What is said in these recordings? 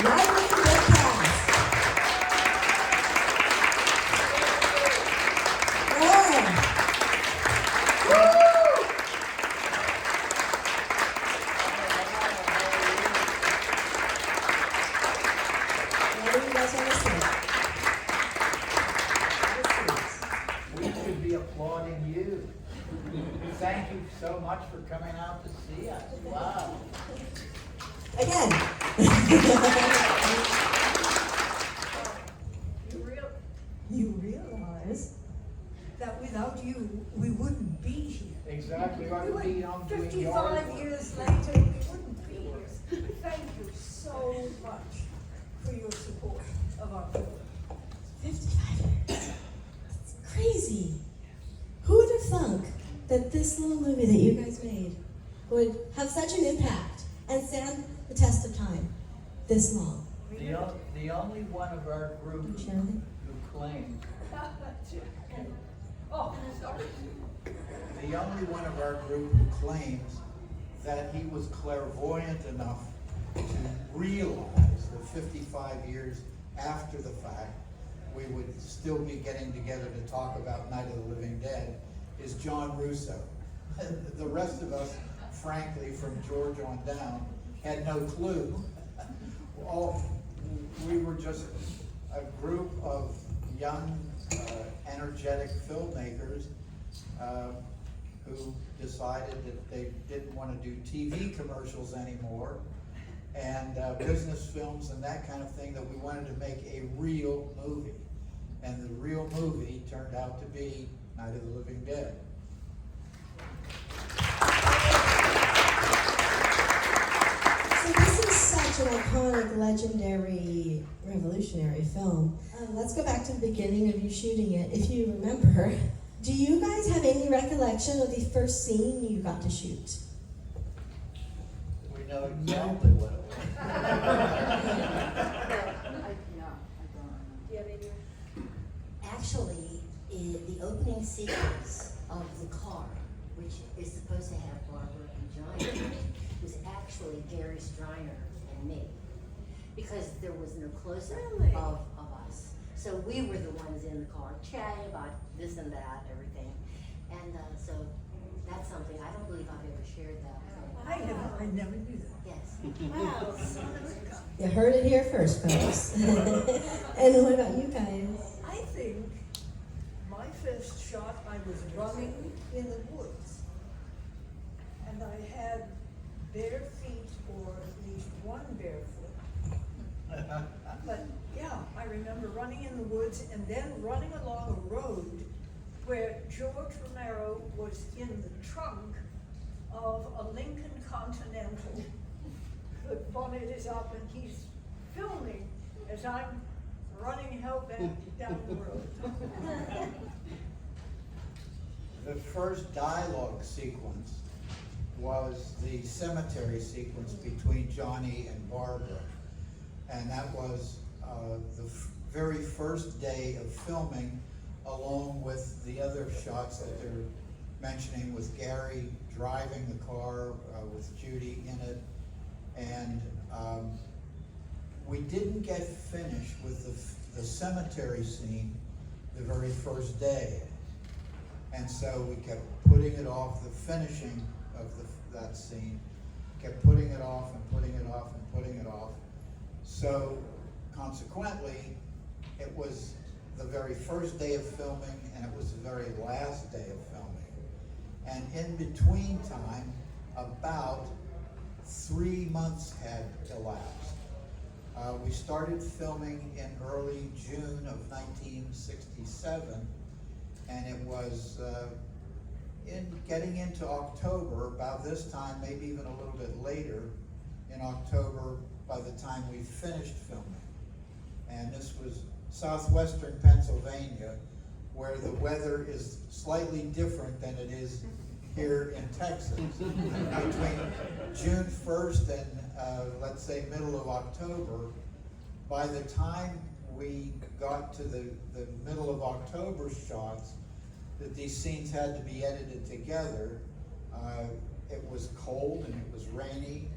Ridley Podcast. What do you guys want to say? We should be applauding you. Thank you so much for coming out to see us. Wow. Again. You realize that without you, we wouldn't be here. Exactly. I would be on doing 55 yard work. years later, we wouldn't be here. Thank you so much for your support of our film. 55 years. It's crazy. Who would have thunk that this little movie that you guys made would have such an impact and stand the test of time this long? The only one of our group who claimed, Oh, sorry. the only one of our group who claims that he was clairvoyant enough to realize that 55 years after the fact, we would still be getting together to talk about Night of the Living Dead is John Russo. The rest of us, frankly, from George on down, had no clue. We were just a group of young, energetic filmmakers who decided that they didn't want to do TV commercials anymore and business films and that kind of thing, that we wanted to make a real movie. And the real movie turned out to be Night of the Living Dead. So this is such an iconic, legendary, revolutionary film. Let's go back to the beginning of you shooting it. If you remember, do you guys have any recollection of the first scene you got to shoot? We know exactly what it was. Actually, the opening sequence of the car, which is supposed to have Barbara and Johnny, was actually Gary Streiner and me, because there was no close-up Really? of us. So we were the ones in the car chatting about this and that, everything. And so that's something, I don't believe I've ever shared that with I never knew that. Yes. Wow. You heard it here first, folks. And what about you guys? I think my first shot, I was running in the woods. And I had bare feet, or at least one bare foot. But yeah, I remember running in the woods and then running along a road where George Romero was in the trunk of a Lincoln Continental. The bonnet is up and he's filming as I'm running hell-bent down the road. The first dialogue sequence was the cemetery sequence between Johnny and Barbara. And that was the very first day of filming, along with the other shots that they're mentioning, with Gary driving the car with Judy in it. And we didn't get finished with the cemetery scene the very first day. And so we kept putting it off, the finishing of that scene, kept putting it off and putting it off and putting it off. So consequently, it was the very first day of filming and it was the very last day of filming. And in between time, about 3 months had elapsed. We started filming in early June of 1967, and it was getting into October, about this time, maybe even a little bit later, in October, by the time we finished filming. And this was southwestern Pennsylvania, where the weather is slightly different than it is here in Texas. Between June 1st and let's say middle of October, by the time we got to the middle of October shots, that these scenes had to be edited together. It was cold and it was rainy,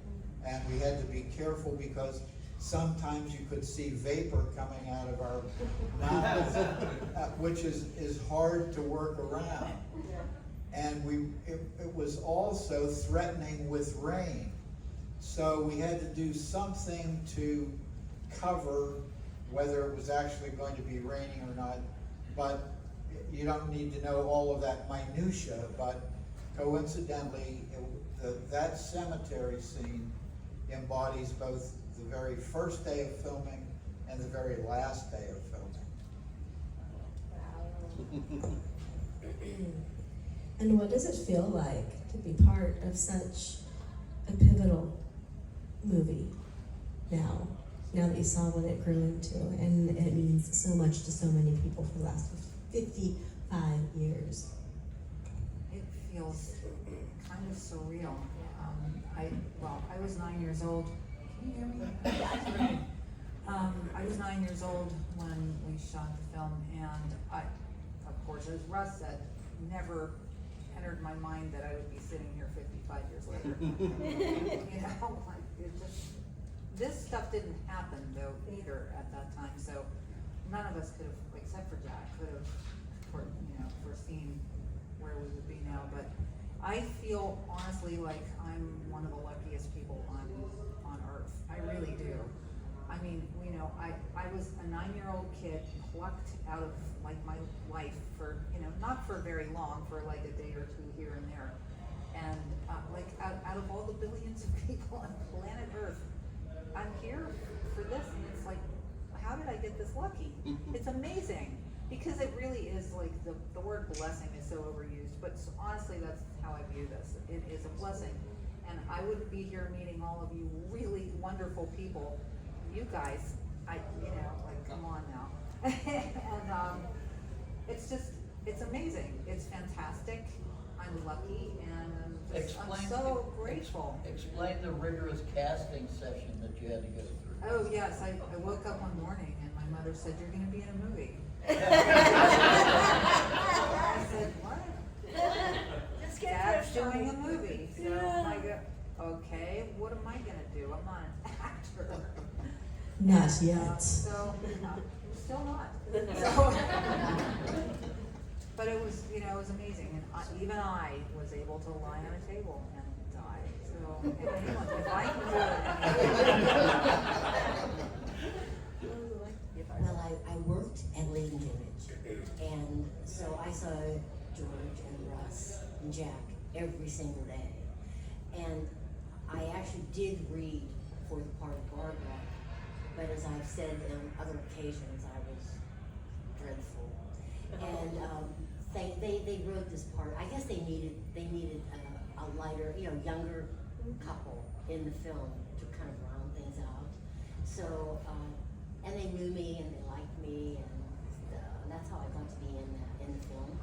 and we had to be careful because sometimes you could see vapor coming out of our mouths, which is hard to work around. And it was also threatening with rain. So we had to do something to cover whether it was actually going to be raining or not. But you don't need to know all of that minutia, but coincidentally, that cemetery scene embodies both the very first day of filming and the very last day of filming. And what does it feel like to be part of such a pivotal movie now that you saw what it grew into, and it means so much to so many people for the last 55 years? It feels kind of surreal. I was 9 years old. Can you hear me? I was 9 years old when we shot the film, and of course, as Russ said, never entered my mind that I would be sitting here 55 years later. This stuff didn't happen though either at that time, so none of us could have, except for Jack, could have foreseen where we would be now. But I feel honestly like I'm one of the luckiest people on earth. I really do. I mean, I was a 9-year-old kid plucked out of like my life for, not for very long, for like a day or two here and there. And out of all the billions of people on planet Earth, I'm here for this, and it's like, how did I get this lucky? It's amazing, because it really is like, the word blessing is so overused, but honestly, that's how I view this. It is a blessing, and I wouldn't be here meeting all of you really wonderful people. You guys, come on now. And it's amazing. It's fantastic. I'm lucky, and I'm so grateful. Explain the rigorous casting session that you had to go through. Oh yes, I woke up one morning and my mother said, "You're going to be in a movie." I said, "What?" Just get Dad's dressed, doing a honey. movie. So I go, "Okay, what am I going to do? I'm not an actor." Not yet. So, still not. So, but it was, it was amazing, and even I was able to lie on a table and die. So, if I can do it, Well, I worked at Leading Image, and so I saw George and Russ and Jack every single day. And I actually did read for the part of Barbara, but as I've said on other occasions, I was dreadful. And they wrote this part. I guess they needed a lighter, younger couple in the film to kind of round things out. So, and they knew me and they liked me, and that's how I got to be in the film.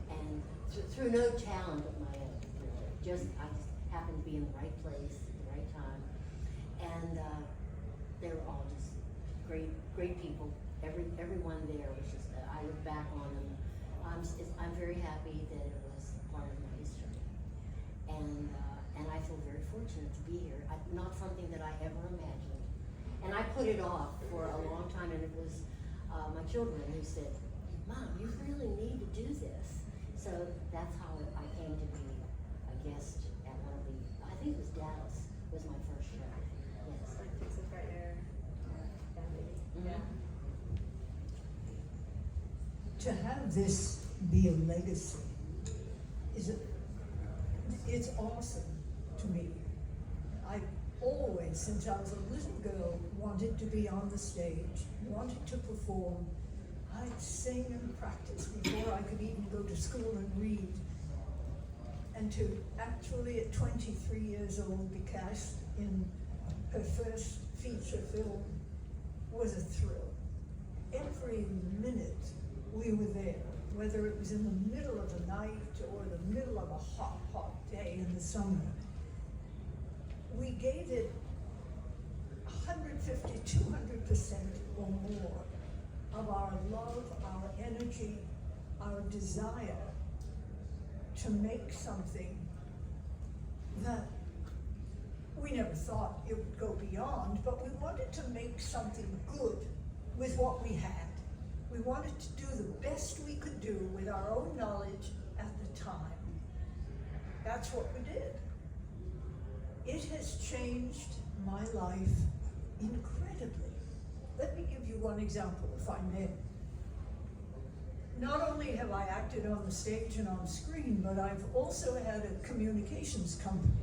And through no talent of my own, really. I just happened to be in the right place at the right time, and they were all just great people. Everyone there was just. I look back on them. I'm very happy that it was part of my history, and I feel very fortunate to be here. Not something that I ever imagined, and I put it off for a long time. And it was my children who said, "Mom, you really need to do this." So that's how I came to be a guest at one of the. I think it was Dallas was my first show. Yes. It's a Streiner family. Mm-hmm. Yeah. To have this be a legacy it's awesome to me. I always, since I was a little girl, wanted to be on the stage, wanted to perform. I'd sing and practice before I could even go to school and read. And to actually at 23 years old be cast in her first feature film was a thrill. Every minute we were there, whether it was in the middle of the night or the middle of a hot, hot day in the summer. We gave it 150, 200% or more of our love, our energy, our desire to make something that we never thought it would go beyond, but we wanted to make make something good with what we had. We wanted to do the best we could do with our own knowledge at the time. That's what we did. It has changed my life incredibly. Let me give you one example, if I may. Not only have I acted on the stage and on screen, but I've also had a communications company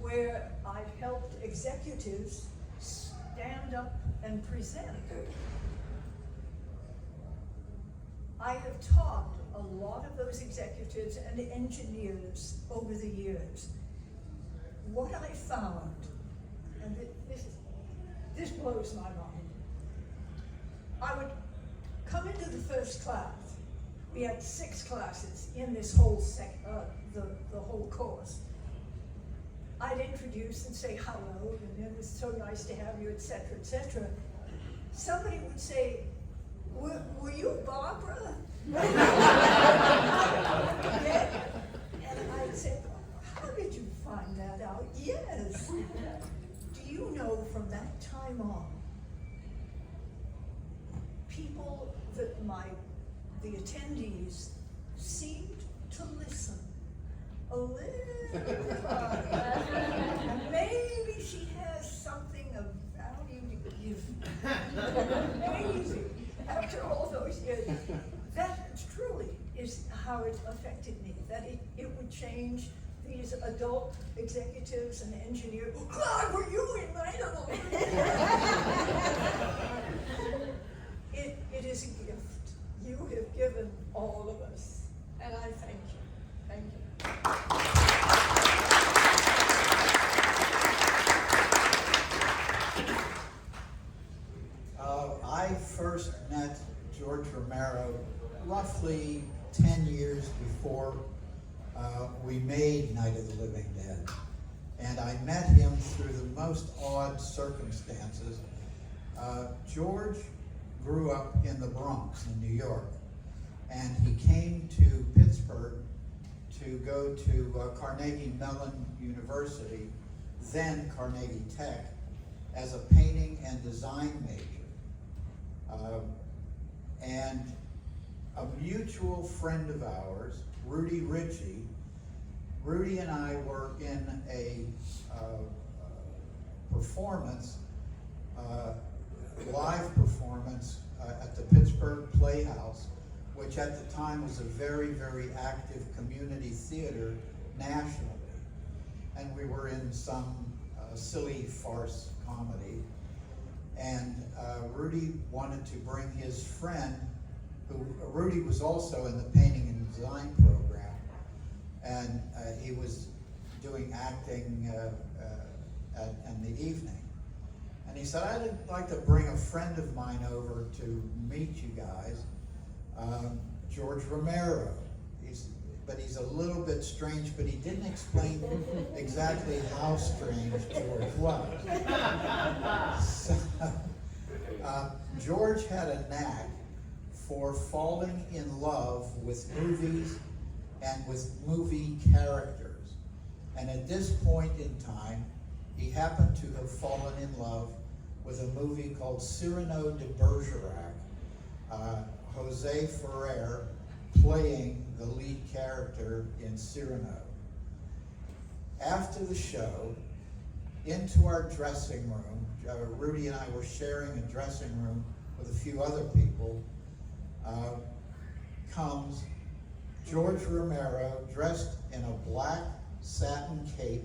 where I've helped executives stand up and present. I have taught a lot of those executives and engineers over the years. What I found, and this blows my mind, I would come into the first class. We had 6 classes in this whole the whole course. I'd introduce and say hello, and it was so nice to have you, etc., etc. Somebody would say, were you Barbara? Yeah. And I'd say, how did you find that out? Yes. Do you know from that time on, people that the attendees seemed to listen a little harder. Maybe she has something of value to give. Maybe, after all those years. That truly is how it affected me, that it would change these adult executives and engineers. Oh God, were you in my little It is a gift you have given all of us, and I thank you. Thank you. I first met George Romero roughly 10 years before we made Night of the Living Dead. And I met him through the most odd circumstances. George grew up in the Bronx in New York, and he came to Pittsburgh to go to Carnegie Mellon University, then Carnegie Tech, as a painting and design major. And a mutual friend of ours, Ridley, Rudy and I were in a performance, live performance at the Pittsburgh Playhouse, which at the time was a very, very active community theater nationally. And we were in some silly farce comedy. And Rudy wanted to bring his friend, Rudy was also in the painting and design program, and he was doing acting in the evening. And he said, I'd like to bring a friend of mine over to meet you guys, George Romero. But he's a little bit strange, but he didn't explain exactly how strange George was. So, George had a knack for falling in love with movies and with movie characters. And at this point in time, he happened to have fallen in love with a movie called Cyrano de Bergerac, Jose Ferrer playing the lead character in Cyrano. After the show, into our dressing room, Rudy and I were sharing a dressing room with a few other people, comes George Romero dressed in a black satin cape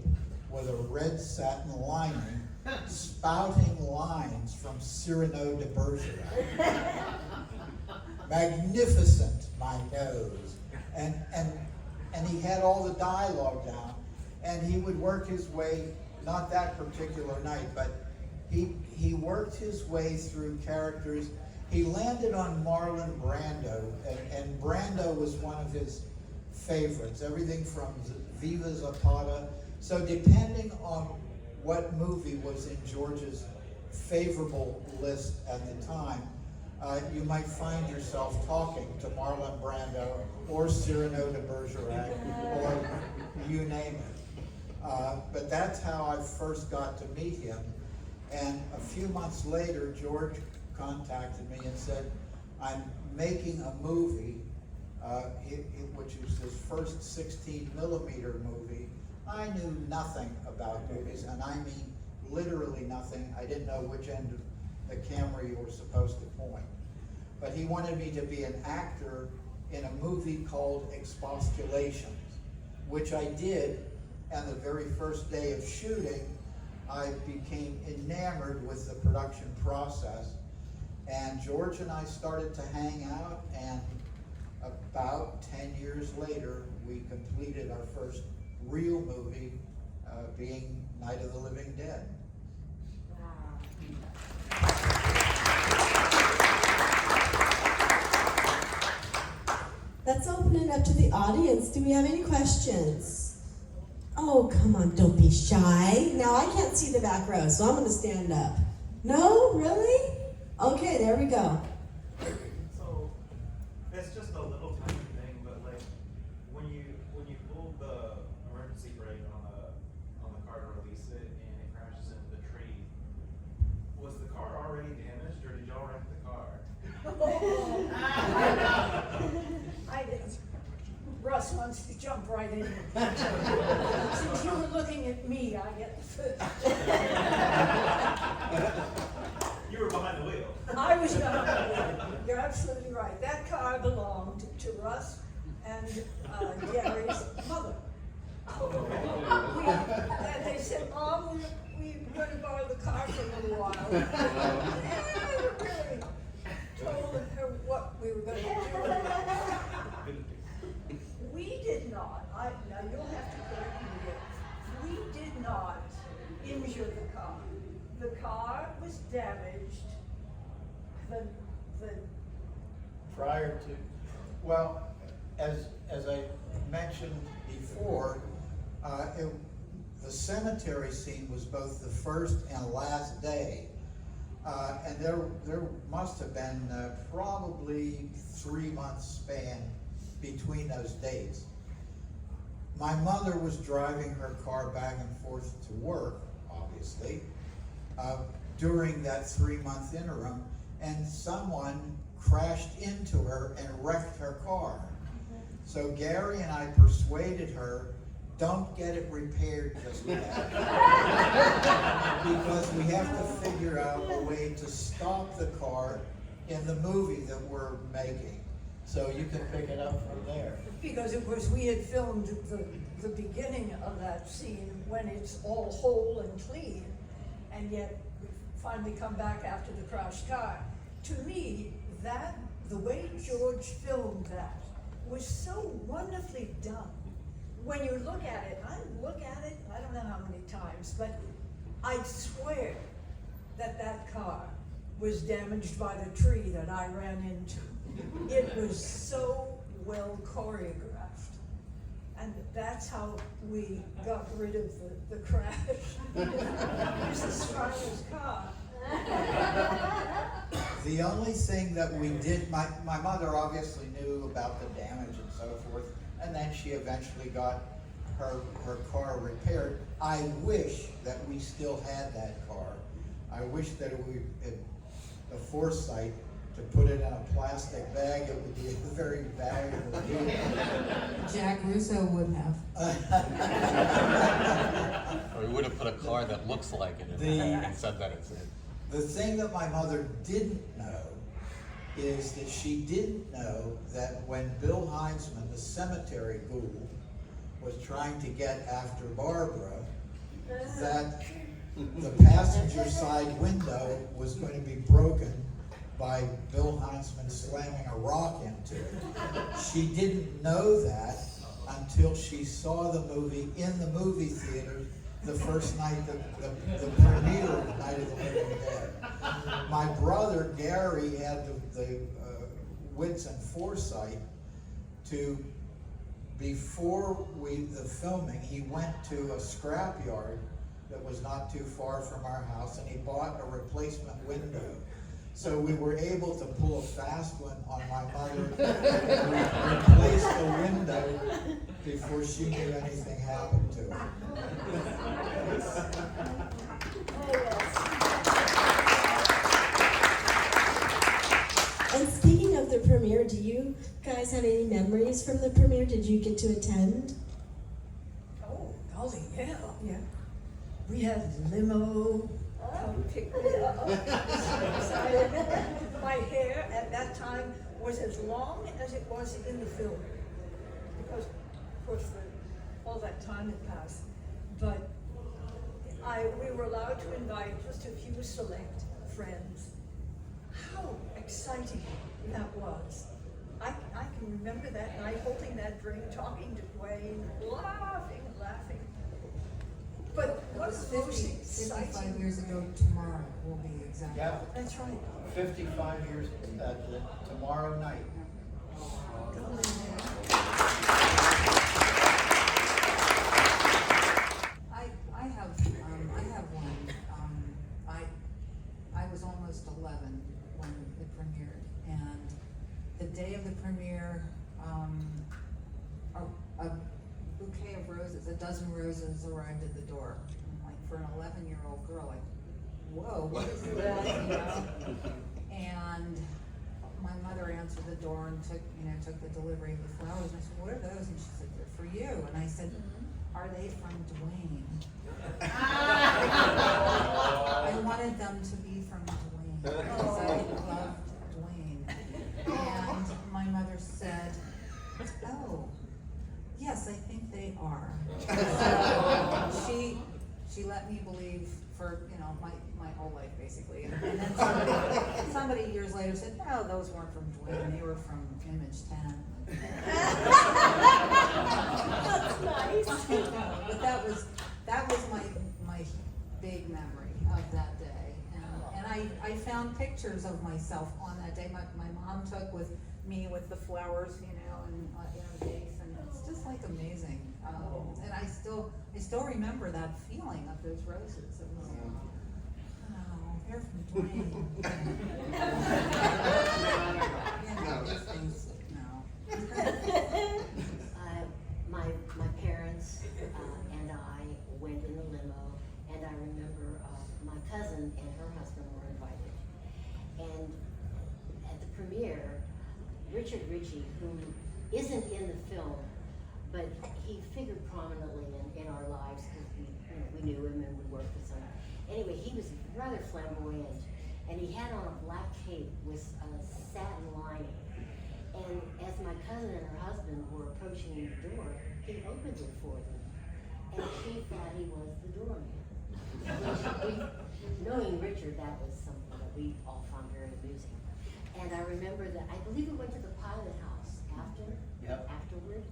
with a red satin lining, spouting lines from Cyrano de Bergerac. Magnificent, my nose. And he had all the dialogue down, and he would work his way, not that particular night, but he worked his way through characters. He landed on Marlon Brando, and Brando was one of his favorites, everything from Viva Zapata. So depending on what movie was in George's favorable list at the time, you might find yourself talking to Marlon Brando or Cyrano de Bergerac or you name it. But that's how I first got to meet him. And a few months later, George contacted me and said, I'm making a movie, which was his first 16mm movie. I knew nothing about movies, and I mean literally nothing. I didn't know which end of the camera you were supposed to point. But he wanted me to be an actor in a movie called Expostulations, which I did, and the very first day of shooting, I became enamored with the production process. And George and I started to hang out, and about 10 years later, we completed our first real movie, being Night of the Living Dead. Let's open it up to the audience. Do we have any questions? Oh, come on, don't be shy. Now, I can't see the back row, so I'm going to stand up. No? Really? Okay, there we go. So, it's just a little tiny thing, but like, when you pull the emergency brake on the car to release it and it crashes into the tree, was the car already damaged, or did y'all wreck the car? Russ wants to jump right in. Since you were looking at me, I get the first. You were behind the wheel. I was behind the wheel. You're absolutely right. That car belonged to Russ and Gary's mother. And they said, Mom, we're going to borrow the car for a little while. And I really told her what we were going to do. We did not, now you'll have to correct me here, we did not injure the car. The car was damaged, Prior to, well, as I mentioned before, the cemetery scene was both the first and last day. And there must have been probably 3 months span between those dates. My mother was driving her car back and forth to work, obviously, during that 3-month interim, and someone crashed into her and wrecked her car. So Gary and I persuaded her, don't get it repaired just yet, because we have to figure out a way to stop the car in the movie that we're making. So you can pick it up from there. because of course we had filmed the beginning of that scene when it's all whole and clean, and yet we finally come back after the crashed car. To me, the way George filmed that was so wonderfully done. When you look at it, I don't know how many times, but I swear that car was damaged by the tree that I ran into. It was so well choreographed. And that's how we got rid of the crash. Here's the Streiner's car. The only thing that we did, my mother obviously knew about the damage and so forth, and then she eventually got her car repaired. I wish that we still had that car. I wish that we had the foresight to put it in a plastic bag. It would be a very valuable gift. Jack Russo would have. Or we would have put a car that looks like it in the bag and said that it's it. The thing that my mother didn't know is that she didn't know that when Bill Heinzman, the cemetery ghoul, was trying to get after Barbara, that the passenger side window was going to be broken by Bill Heinzman slamming a rock into it. She didn't know that until she saw the movie in the movie theater the first night, the premiere of Night of the Living Dead. My brother Gary had the wits and foresight to, before the filming, he went to a scrapyard that was not too far from our house, and he bought a replacement window. So we were able to pull a fast one on my mother, replace the window before she knew anything happened to her. Oh, yes. the premiere. Do you guys have any memories from the premiere? Did you get to attend? Oh, golly, yeah. Yeah. We had limo, come pick me up. So excited. My hair at that time was as long as it was in the film. Because, of course, all that time had passed. But we were allowed to invite just a few select friends. How exciting that was. I can remember that night holding that drink, talking to Dwayne, laughing and laughing. But what is most 55 exciting? years ago tomorrow will be exactly. Yeah, That's right. 55 years, tomorrow night. I have one. I was almost 11 when it premiered, and the day of the premiere, a bouquet of roses, a dozen roses arrived at the door. And like for an 11-year-old girl, like, whoa, what is that? You know? And my mother answered the door and took the delivery of the flowers. And I said, "What are those?" And she said, "They're for you." And I said, "Are they from Dwayne?" I wanted them to be from Dwayne because I loved Dwayne. And my mother said, "Oh, yes, I think they are." So she let me believe for my whole life basically. And then somebody years later said, "No, those weren't from Dwayne. They were from Image 10." That's nice. But that was my big memory of that day. And I found pictures of myself on that day. My mom took with me with the flowers, and in a vase, and it's just like amazing. And I still remember that feeling of those roses. It was, they're from Dwayne. These things, no. My parents and I went in the limo, and I remember my cousin and her husband were invited. And at the premiere, Richard Ritchie, who isn't in the film, but he figured prominently in our lives because we knew him and we worked with him. Anyway, he was rather flamboyant, and he had on a black cape with a satin lining. And as my cousin and her husband were approaching the door, he opened it for them, and she thought he was the doorman. Knowing Richard, that was something that we all found very amusing. And I remember that, I believe we went to the pilot house afterward,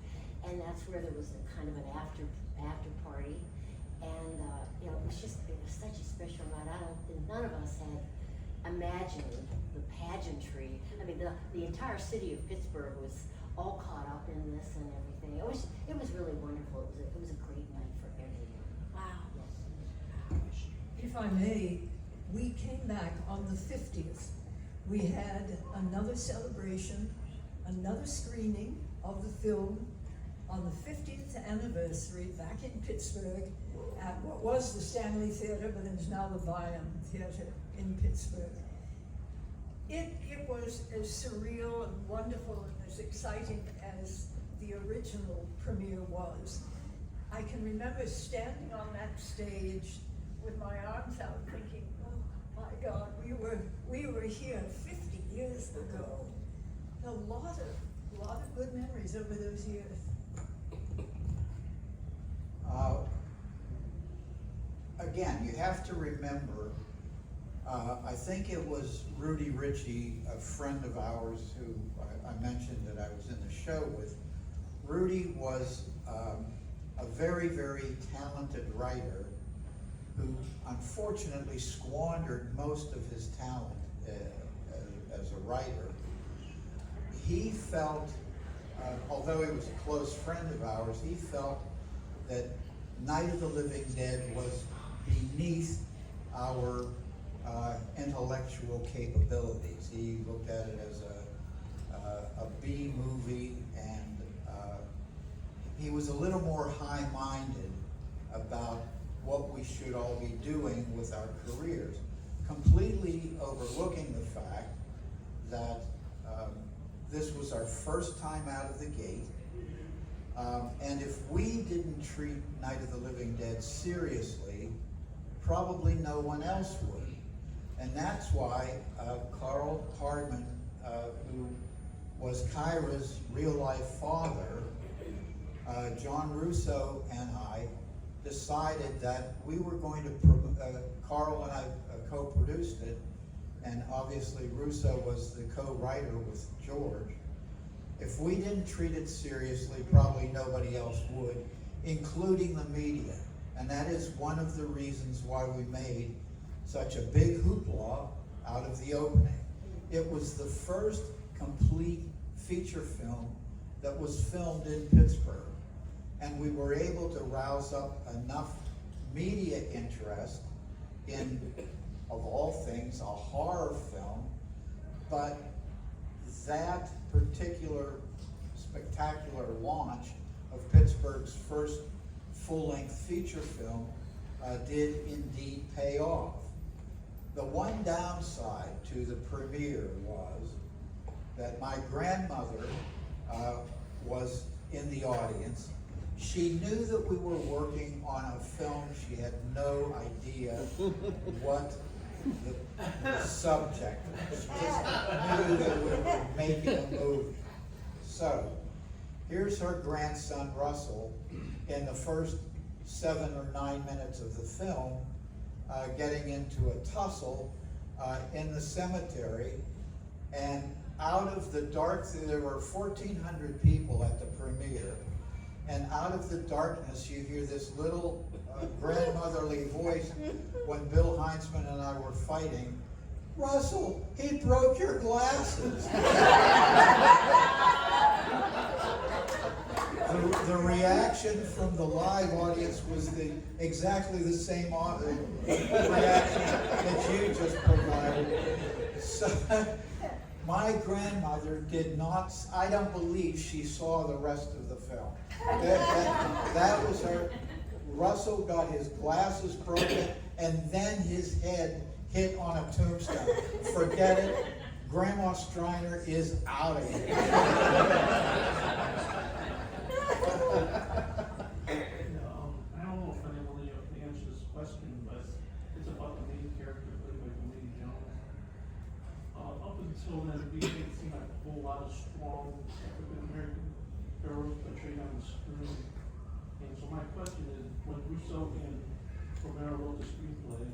and that's where there was a kind of an after party. And it was such a special night. None of us had imagined the pageantry. I mean, the entire city of Pittsburgh was all caught up in this and everything. It was really wonderful. It was a great night for everyone. Wow. Yes. If I may, we came back on the 50th. We had another celebration, another screening of the film on the 50th anniversary back in Pittsburgh at what was the Stanley Theater, but it is now the Byam Theater in Pittsburgh. It was as surreal and wonderful and as exciting as the original premiere was. I can remember standing on that stage with my arms out thinking, oh my God, we were here 50 years ago. A lot of good memories over those years. Again, you have to remember, I think it was Rudy Ritchie, a friend of ours who I mentioned that I was in the show with. Rudy was a very, very talented writer who unfortunately squandered most of his talent as a writer. He felt, although he was a close friend of ours, he felt that Night of the Living Dead was beneath our intellectual capabilities. He looked at it as a B movie, and he was a little more high-minded about what we should all be doing with our careers, completely overlooking the fact that this was our first time out of the gate. And if we didn't treat Night of the Living Dead seriously, probably no one else would. And that's why Carl Hardman, who was Kyra's real-life father, John Russo and I decided that we were going to, Carl and I co-produced it, and obviously Russo was the co-writer with George. If we didn't treat it seriously, probably nobody else would, including the media. And that is one of the reasons why we made such a big hoopla out of the opening. It was the first complete feature film that was filmed in Pittsburgh. And we were able to rouse up enough media interest in, of all things, a horror film. But that particular spectacular launch of Pittsburgh's first full-length feature film did indeed pay off. The one downside to the premiere was that my grandmother was in the audience. She knew that we were working on a film. She had no idea what the subject was. She just knew that we were making a movie. So, here's her grandson, Russell, in the first 7 or 9 minutes of the film, getting into a tussle in the cemetery. And out of the dark, there were 1,400 people at the premiere. And out of the darkness, you hear this little grandmotherly voice when Bill Heinzman and I were fighting. Russell, he broke your glasses. The reaction from the live audience was exactly the same reaction that you just provided. So, my grandmother did not, I don't believe she saw the rest of the film. That was her. Russell got his glasses broken and then his head hit on a tombstone. Forget it. Grandma Streiner is out of here. I don't know if I'm able to answer this question, but it's about the main character played by Dwayne Jones. Up until then, we didn't seem like a whole lot of strong African-American heroes portrayed on the screen. And so my question is, when Russo and Romero wrote the screenplay,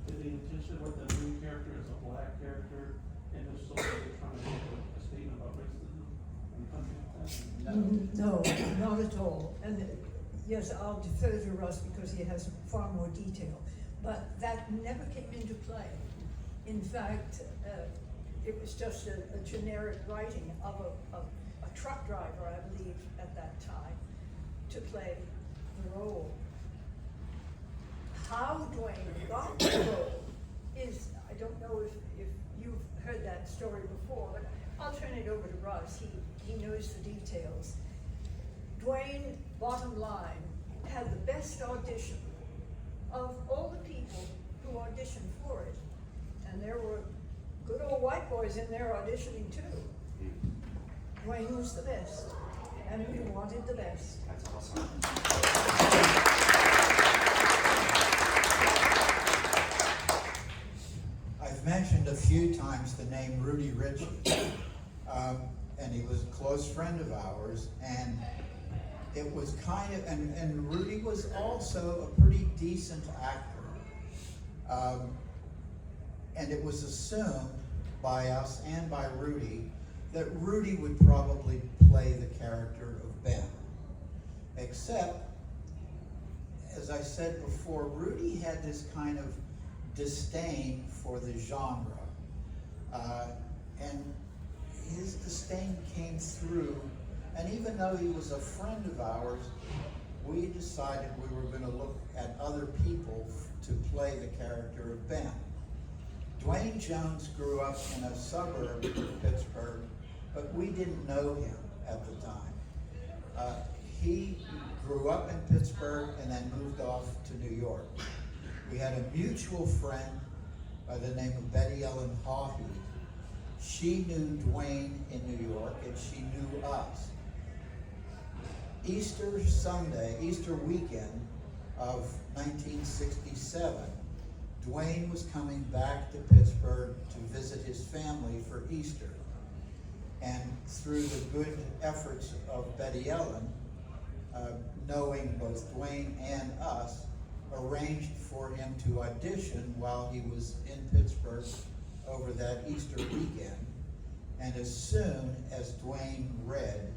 did they intentionally write the main character as a black character? And if so, were they trying to make a statement about racism and something like that? No, not at all. And yes, I'll defer to Russ because he has far more detail. But that never came into play. In fact, it was just a generic writing of a truck driver, I believe, at that time, to play the role. How Dwayne got the role is, I don't know if you've heard that story before, but I'll turn it over to Russ. He knows the details. Dwayne, bottom line, had the best audition of all the people who auditioned for it. And there were good old white boys in there auditioning too. Dwayne was the best, and we wanted the best. That's awesome. I've mentioned a few times the name Rudy Ritchie, and he was a close friend of ours, and it was kind of, and Rudy was also a pretty decent actor. And it was assumed by us and by Rudy that Rudy would probably play the character of Ben. Except, as I said before, Rudy had this kind of disdain for the genre. And his disdain came through, and even though he was a friend of ours, we decided we were going to look at other people to play the character of Ben. Dwayne Jones grew up in a suburb of Pittsburgh, but we didn't know him at the time. He grew up in Pittsburgh and then moved off to New York. We had a mutual friend by the name of Betty Ellen Hawhey, She knew Dwayne in New York, and she knew us. Easter Sunday, Easter weekend of 1967, Dwayne was coming back to Pittsburgh to visit his family for Easter. And through the good efforts of Betty Ellen, knowing both Dwayne and us, arranged for him to audition while he was in Pittsburgh over that Easter weekend. And as soon as Dwayne read,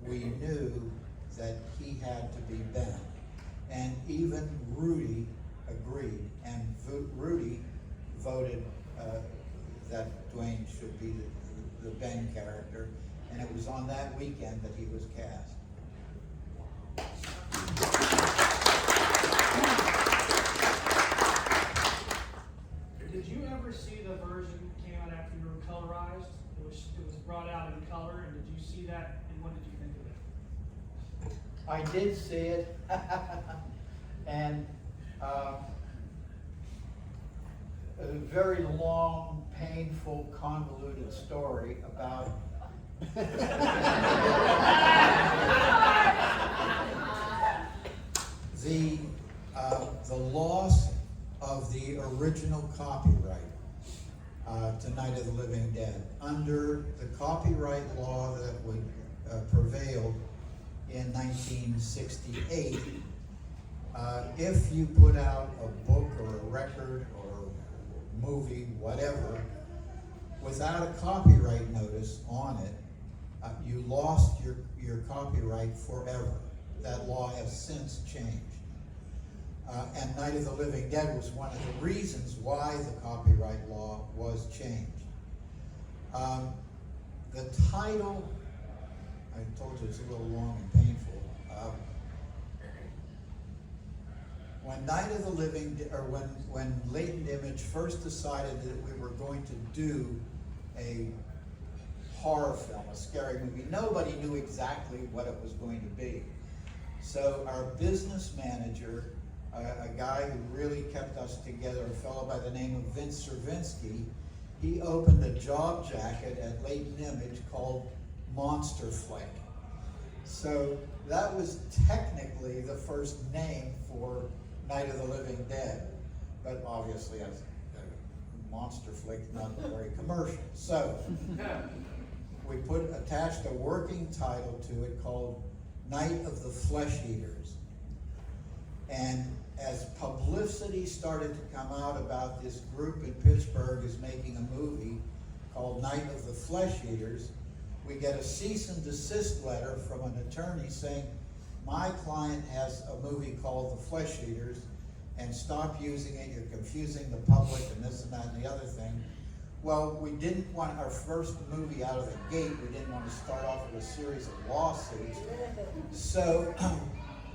we knew that he had to be Ben. And even Rudy agreed, and Rudy voted that Dwayne should be the Ben character, and it was on that weekend that he was cast. Did you ever see the version that came out after you were colorized? It was brought out in color, and did you see that, and what did you think of it? I did see it, and a very long, painful, convoluted story about the loss of the original copyright to Night of the Living Dead. Under the copyright law that would prevail in 1968, if you put out a book or a record or movie, whatever, without a copyright notice on it, you lost your copyright forever. That law has since changed. And Night of the Living Dead was one of the reasons why the copyright law was changed. The title, I told you it's a little long and painful. When Night of the Living, or when Latent Image first decided that we were going to do a horror film, a scary movie, nobody knew exactly what it was going to be. So our business manager, a guy who really kept us together, a fellow by the name of Vince Cervinsky, he opened a job jacket at Latent Image called Monster Flick. So that was technically the first name for Night of the Living Dead, but obviously as Monster Flick, not very commercial. So we attached a working title to it called Night of the Flesh Eaters. And as publicity started to come out about this group in Pittsburgh is making a movie called Night of the Flesh Eaters, we get a cease and desist letter from an attorney saying, my client has a movie called The Flesh Eaters, and stop using it, you're confusing the public and this and that and the other thing. Well, we didn't want our first movie out of the gate, we didn't want to start off with a series of lawsuits. So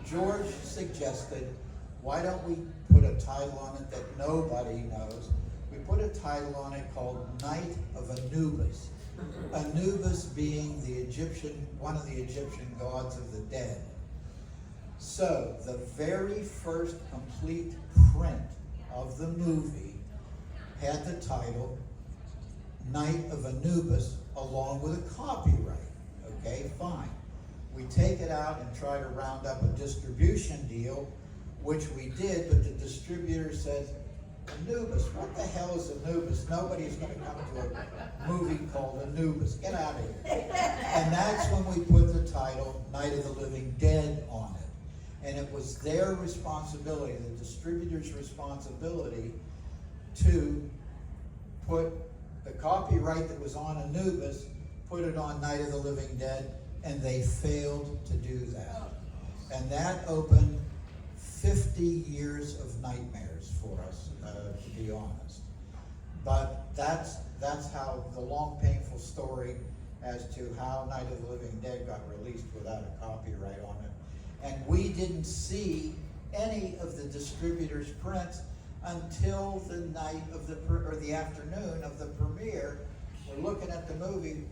George suggested, why don't we put a title on it that nobody knows? We put a title on it called Night of Anubis. Anubis being one of the Egyptian gods of the dead. So the very first complete print of the movie had the title Night of Anubis along with a copyright. Okay, fine. We take it out and try to round up a distribution deal, which we did, but the distributor said, Anubis, what the hell is Anubis? Nobody's going to come to a movie called Anubis. Get out of here. And that's when we put the title Night of the Living Dead on it. And it was their responsibility, the distributor's responsibility, to put the copyright that was on Anubis, put it on Night of the Living Dead, and they failed to do that. And that opened 50 years of nightmares for us, to be honest. But that's how the long, painful story as to how Night of the Living Dead got released without a copyright on it. And we didn't see any of the distributor's prints until the night of the afternoon of the premiere. We're looking at the movie.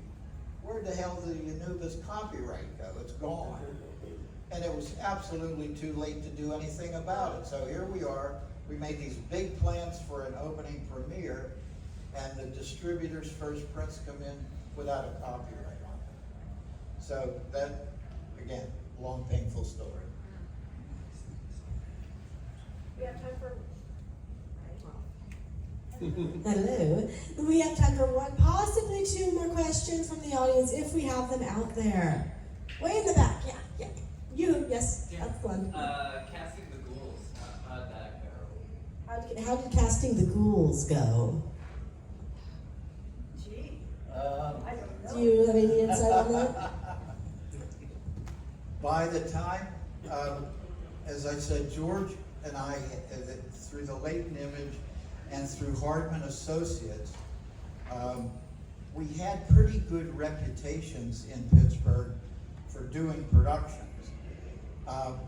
Where the hell did the Anubis copyright go? It's gone. And it was absolutely too late to do anything about it. So here we are. We made these big plans for an opening premiere, and the distributor's first prints come in without a copyright on them. So that, again, long, painful story. We have time for, Hello. We have time for one, possibly two more questions from the audience if we have them out there. Way in the back, yeah. You, yes, that's one. Casting the ghouls, how did that go? How did casting the ghouls go? gee, Um, I don't know. Do you have any insight on that? By the time, as I said, George and I, through the Latent Image and through Hardman Associates, we had pretty good reputations in Pittsburgh for doing productions.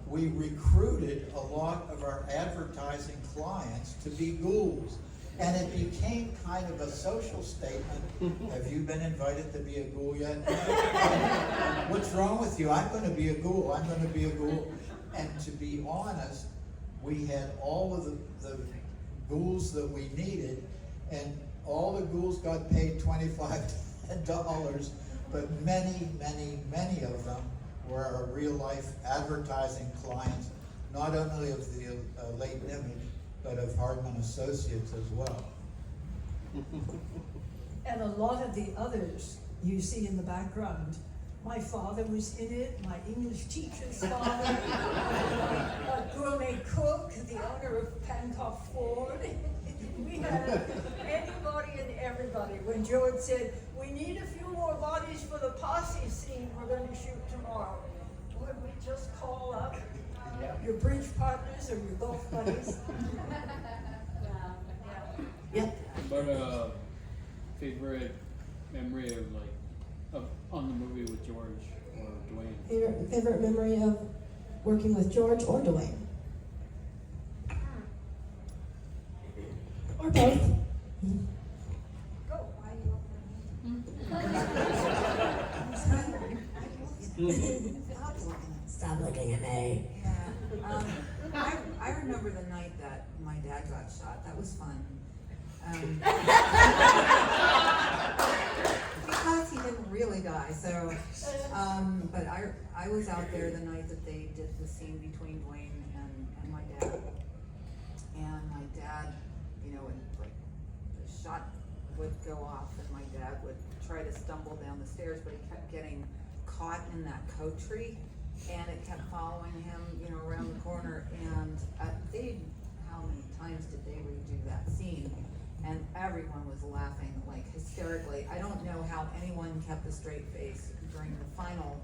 We recruited a lot of our advertising clients to be ghouls. And it became kind of a social statement. Have you been invited to be a ghoul yet? What's wrong with you? I'm going to be a ghoul. I'm going to be a ghoul. And to be honest, we had all of the ghouls that we needed, and all the ghouls got paid $25, but many, many, many of them were our real-life advertising clients, not only of the Latent Image, but of Hardman Associates as well. And a lot of the others you see in the background. My father was in it, my English teacher's father, a gourmet cook, the owner of Pantoff Ford. We had anybody and everybody. When George said, we need a few more bodies for the posse scene we're going to shoot tomorrow, would we just call up your bridge partners or your golf buddies? Yep. But favorite memory of on the movie with George or Dwayne? Favorite memory of working with George or Dwayne? Or both? Go. Stop looking at me. Yeah, I remember the night that my dad got shot. That was fun. Because he didn't really die, so, but I was out there the night that they did the scene between Dwayne and my dad. And my dad, you know, like, the shot would go off and my dad would try to stumble down the stairs, but he kept getting caught in that coat tree, and it kept following him, you know, around the corner, and how many times did they redo that scene? And everyone was laughing like hysterically. I don't know how anyone kept a straight face during the final,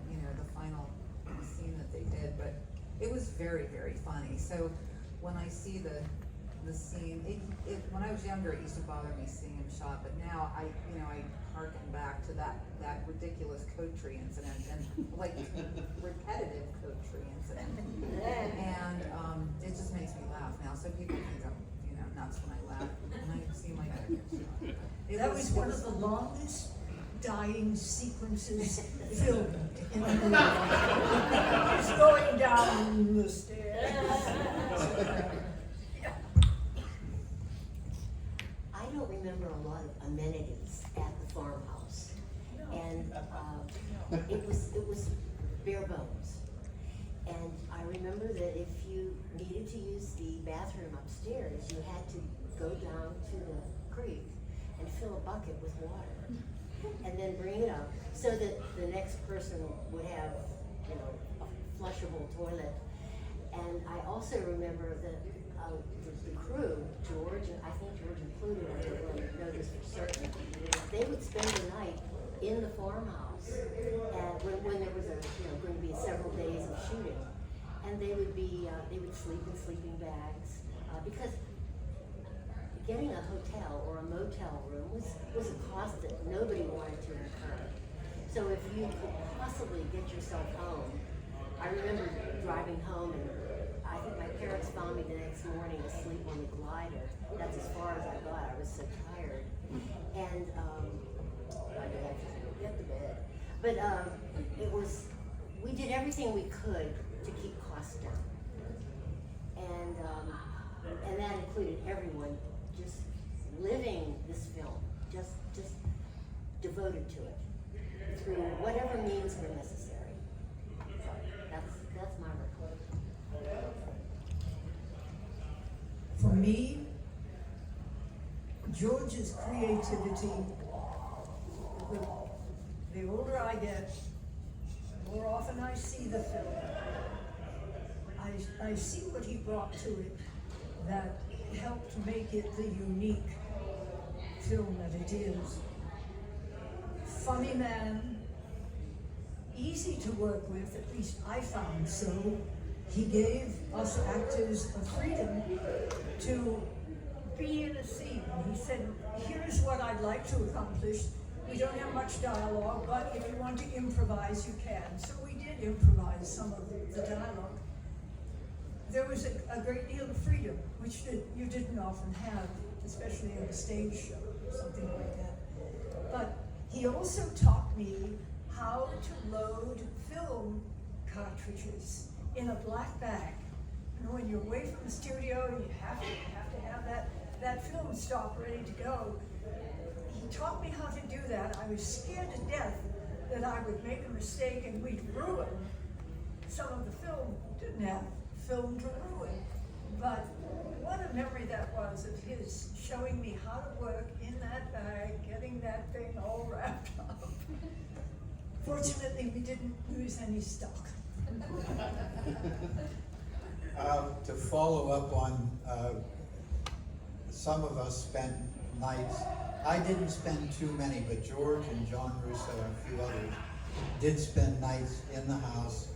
scene that they did, but it was very, very funny. So when I see the scene, when I was younger, it used to bother me seeing him shot, but now I harken back to that ridiculous coat tree incident and like repetitive coat tree incident, and it just makes me laugh now. So people think I'm nuts when I laugh when I see my dad get shot. That was one of the longest dying sequences filmed in the movie. He's going down the stairs. I don't remember a lot of amenities at the farmhouse, and it was bare bones. And I remember that if you needed to use the bathroom upstairs, you had to go down to the creek and fill a bucket with water, and then bring it up so that the next person would have, a flushable toilet. And I also remember that the crew, George, and I think George included, I don't really know this for certain, they would spend the night in the farmhouse, and when there was going to be several days of shooting, and they would sleep in sleeping bags, because getting a hotel or a motel room was a cost that nobody wanted to incur. So if you could possibly get yourself home, I remember driving home, and I think my parents found me the next morning asleep on the glider. That's as far as I got. I was so tired, and I did actually get to bed. But we did everything we could to keep costs down, and that included everyone just living this film. just devoted to it through whatever means were necessary. So that's my report. For me, George's creativity, the older I get, the more often I see the film. I see what he brought to it that helped make it the unique film that it is. Funny man, easy to work with, at least I found so. He gave us actors a freedom to be in a scene. He said, here's what I'd like to accomplish. We don't have much dialogue, but if you want to improvise, you can. So we did improvise some of the dialogue. There was a great deal of freedom, which you didn't often have, especially in a stage show or something like that. But he also taught me how to load film cartridges in a black bag. You know, when you're away from the studio, you have to have that film stock ready to go. He taught me how to do that. I was scared to death that I would make a mistake and we'd ruin some of the film. Didn't have film to ruin. But what a memory that was of his showing me how to work in that bag, getting that thing all wrapped up. Fortunately, we didn't lose any stock. To follow up on, some of us spent nights, I didn't spend too many, but George and John Russo and a few others did spend nights in the house.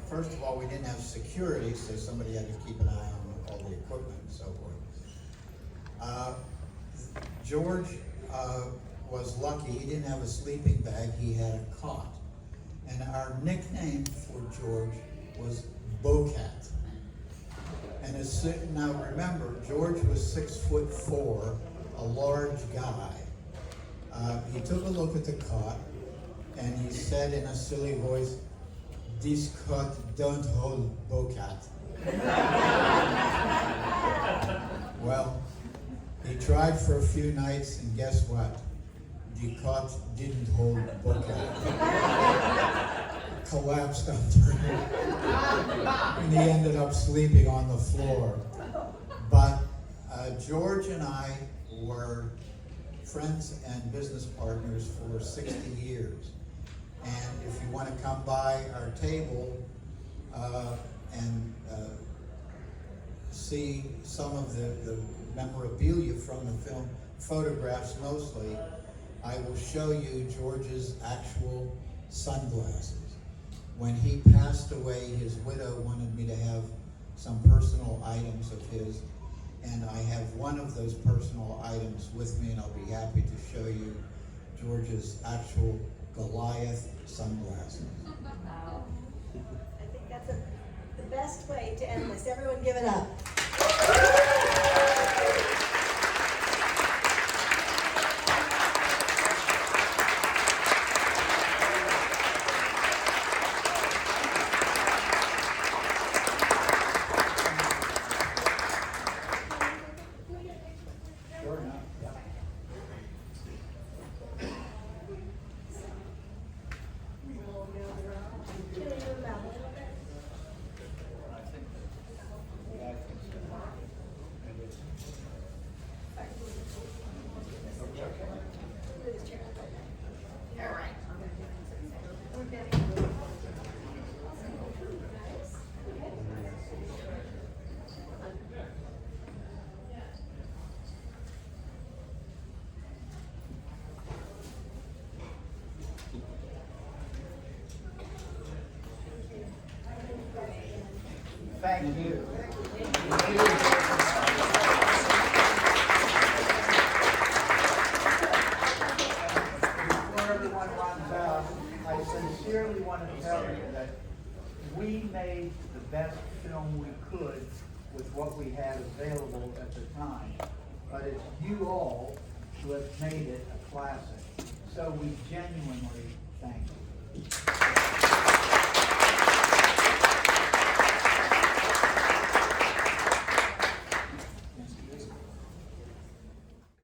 First of all, we didn't have security, so somebody had to keep an eye on all the equipment and so forth. George was lucky. He didn't have a sleeping bag. He had a cot. And our nickname for George was Bocat. And now remember, George was 6'4", a large guy. He took a look at the cot and he said in a silly voice, "This cot don't hold Bocat." Well, he tried for a few nights and guess what? The cot didn't hold Bocat. Collapsed under him. And he ended up sleeping on the floor. But George and I were friends and business partners for 60 years. And if you want to come by our table and see some of the memorabilia from the film, photographs mostly, I will show you George's actual sunglasses. When he passed away, his widow wanted me to have some personal items of his, and I have one of those personal items with me, and I'll be happy to show you George's actual Goliath sunglasses. Wow. I think that's the best way to end this. Everyone give it up. Thank you. Before everyone runs out, I sincerely want to tell you that we made the best film we could with what we had available at the time. But it's you all who have made it a classic. So we genuinely thank you.